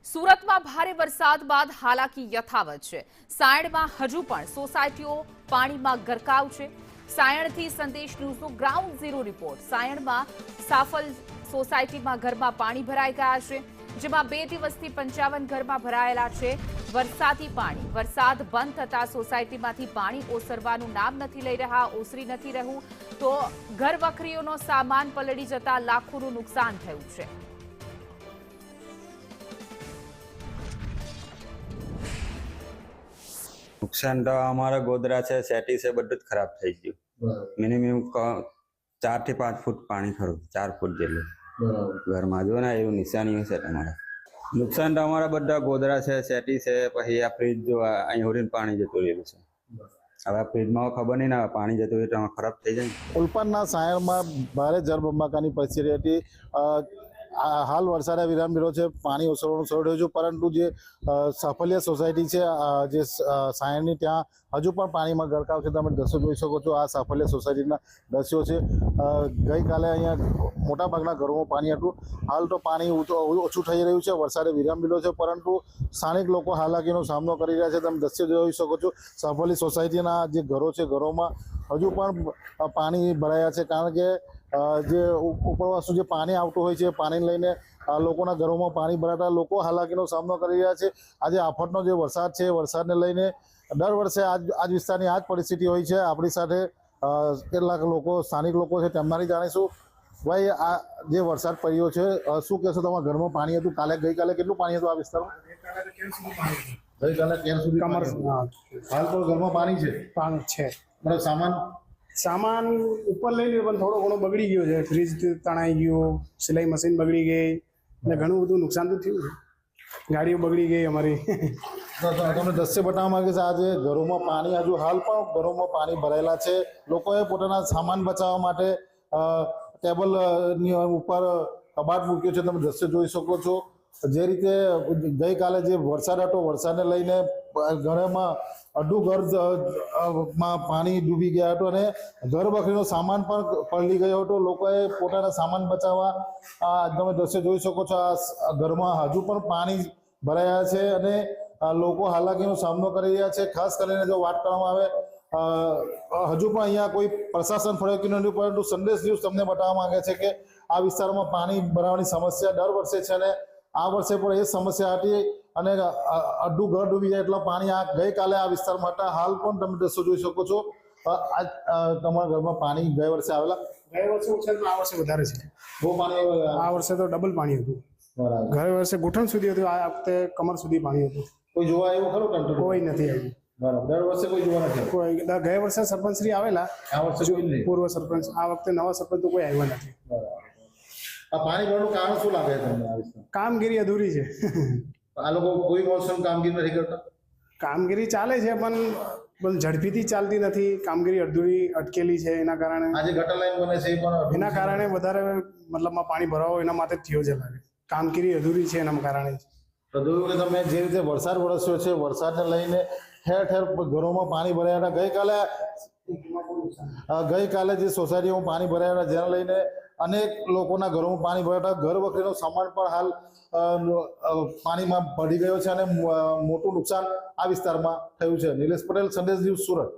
સુરતમાં ભારે વરસાદ બાદ હાલાકી યથાવત છે। સાયણમાં હજુ પણ સોસાયટીઓ પાણીમાં ગરકાવ છે। સાયણથી સંદેશ ન્યૂઝનો ગ્રાઉન્ડ ઝીરો રિપોર્ટ। સાયણમાં સાફલ સોસાયટીમાં ઘરમાં પાણી ભરાઈ ગયા છે, જેમાં 2 દિવસથી 55 ઘરમાં ભરાયેલા છે વરસાદી પાણી। વરસાદ બંધ થતા સોસાયટીમાંથી પાણી ઓસરવાનું નામ નથી લઈ રહ્યા। ઓસરી નથી રહ્યું તો ઘર વખરીઓનો સામાન પલળી જતા લાખોનું નુકસાન થયું છે। नुकसान तो हमारा गोदरा से सेटी से બધું જ ખરાબ થઈ ગયું। મિનિમમ 4 થી 5 ફૂટ પાણી ખરું, 4 ફૂટ જેટલું ઘરમાં જો ને એવું નિશાની છે તમારા। નુકસાન તો અમારા બધા ગોદરા છે, સેટી છે, પછી આ ફ્રીજ જો અહીં હોરીને પાણી જતું રહેલું છે। હવે ફ્રીજમાં ખબર નહીં ના પાણી જતું હોય તો ખરાબ થઈ જાય। ઉલપાડના સાયણમાં ભારે જળબંબાકારની પરિસ્થિતિ હતી। હાલ વરસાદે વિરામ લીધો છે, પાણી ઓસરવાનું શરૂ થયું છે, પરંતુ જે સાફલિયા સોસાયટી છે જે સાયણની ત્યાં હજુ પણ પાણીમાં ગરકાવ છે। તમે દ્રશ્યો જોઈ શકો છો, આ સાફલિયા સોસાયટીના દ્રશ્યો છે। ગઈકાલે અહીંયા મોટાભાગના ઘરોમાં પાણી હતું, હાલ તો પાણી ઓછું થઈ રહ્યું છે। વરસાદે વિરામ લીધો છે, પરંતુ સ્થાનિક લોકો હાલાકીનો સામનો કરી રહ્યા છે। તમે દ્રશ્યો જોઈ શકો છો, સાફલી સોસાયટીના જે ઘરો છે, ઘરોમાં હજુ પણ પાણી ભરાયા છે, કારણ કે જે ઉપરવાસનું જે પાણી આવતું હોય છે, પાણી લઈને લોકોના ઘરોમાં પાણી ભરાતા લોકો હાલાકીનો સામનો કરી રહ્યા છે। આજે આફતનો જે વરસાદ છે, વરસાદને લઈને દર વર્ષે આજ વિસ્તારની આ જ પરિસ્થિતિ હોય છે। આપણી સાથે કેટલાક લોકો સ્થાનિક લોકો છે, તેમનાથી જાણીશું। ભાઈ, આ જે વરસાદ પડ્યો છે, શું કહેશો? તમારા ઘરમાં પાણી હતું ગઈકાલે કેટલું પાણી હતું આ વિસ્તારમાં? ગઈકાલે ક્યાં સુધી કમર? હાલ તો ઘરમાં પાણી છે મતલબ સામાન ઉપર લઈ લે, પણ થોડો ઘણો બગડી ગયો છે। ફ્રીજ તણાઈ ગયું, સિલાઈ મશીન બગડી ગઈ અને ઘણું બધું નુકસાન તો થયું છે। ગાડીઓ બગડી ગઈ અમારી। તમને દ્રશ્ય બતાવવા માંગે છે, આજે ઘરોમાં પાણી હજુ હાલ પણ ઘરોમાં પાણી ભરાયેલા છે। લોકોએ પોતાના સામાન બચાવવા માટે ટેબલની ઉપર કબાટ મૂક્યો છે। તમે દ્રશ્ય જોઈ શકો છો, જે રીતે ગઈકાલે જે વરસાદ હતો, વરસાદને લઈને ઘરમાં અડધું ઘરમાં પાણી ડૂબી ગયા હતો અને ઘર વખરીનો સામાન પણ પલળી ગયો હતો। લોકોએ પોતાના સામાન બચાવવા તમે દ્રશ્ય જોઈ શકો છો, આ ઘરમાં હજુ પણ પાણી ભરાયા છે અને લોકો હાલાકીનો સામનો કરી રહ્યા છે। ખાસ કરીને જો વાત કરવામાં આવે, હજુ પણ અહીંયા કોઈ પ્રશાસન ફરક્યું નથી, પરંતુ સંદેશ ન્યૂઝ તમને બતાવવા માંગે છે કે આ વિસ્તારમાં પાણી ભરાવાની સમસ્યા દર વર્ષે છે અને આ વર્ષે પણ એ સમસ્યા હતી અને અડધું ઘર ડૂબી જાય એટલા પાણી ગઈકાલે આ વિસ્તારમાં હતા। હાલ પણ તમે દ્રશ્યો જોઈ શકો છો, તમારા ઘરમાં પાણી ગયા વર્ષે આવેલા? ગયા વર્ષે ઓછા, આ વર્ષે વધારે છે। બહુ પાણી? આ વર્ષે તો ડબલ પાણી હતું। બરાબર। ગયા વર્ષે ઘૂંટણ સુધી હતું, આ વખતે કમર સુધી પાણી હતું। કોઈ જોવા આવ્યું ખરું? કંટ્રોલ કોઈ નથી આવ્યું। બરાબર। દર વર્ષે કોઈ જોવા નથી? કોઈ ગયા વર્ષે સરપંચ શ્રી આવેલા, આ વર્ષે કોઈ નહીં? પૂર્વ સરપંચ। આ વખતે નવા સરપંચ તો કોઈ આવ્યા નથી। બરાબર। આ પાણી ભરવાનું કારણ શું લાગે તમને આ વિસ્તારમાં? કામગીરી અધૂરી છે। આ લોકો કોઈ મોસમ કામગીરી નથી કરતા? કામગીરી ચાલે છે, પણ ઝડપીથી ચાલતી નથી। કામગીરી અધૂરી અટકેલી છે, એના કારણે આજે ગટર લાઈન બને છે, એ પણ એના કારણે વધારે મતલબમાં પાણી ભરાવો એના માટે થયો છે લાગે। કામગીરી અધૂરી છે, એના કારણે। તો જોયું કે તમે જે રીતે વરસાદ વરસ્યો છે, વરસાદને લઈને ઠેર ઠેર ઘરોમાં પાણી ભરાયા હતા। ગઈકાલે જે સોસાયટીમાં પાણી ભરાયા હતા, જેને લઈને અનેક લોકોના ઘરોમાં પાણી ભરાયા હતા। ઘર વખરીનો સામાન પણ હાલ પાણીમાં પડી ગયો છે અને મોટું નુકસાન આ વિસ્તારમાં થયું છે। નિલેશ પટેલ, સંદેશ ન્યૂઝ, સુરત।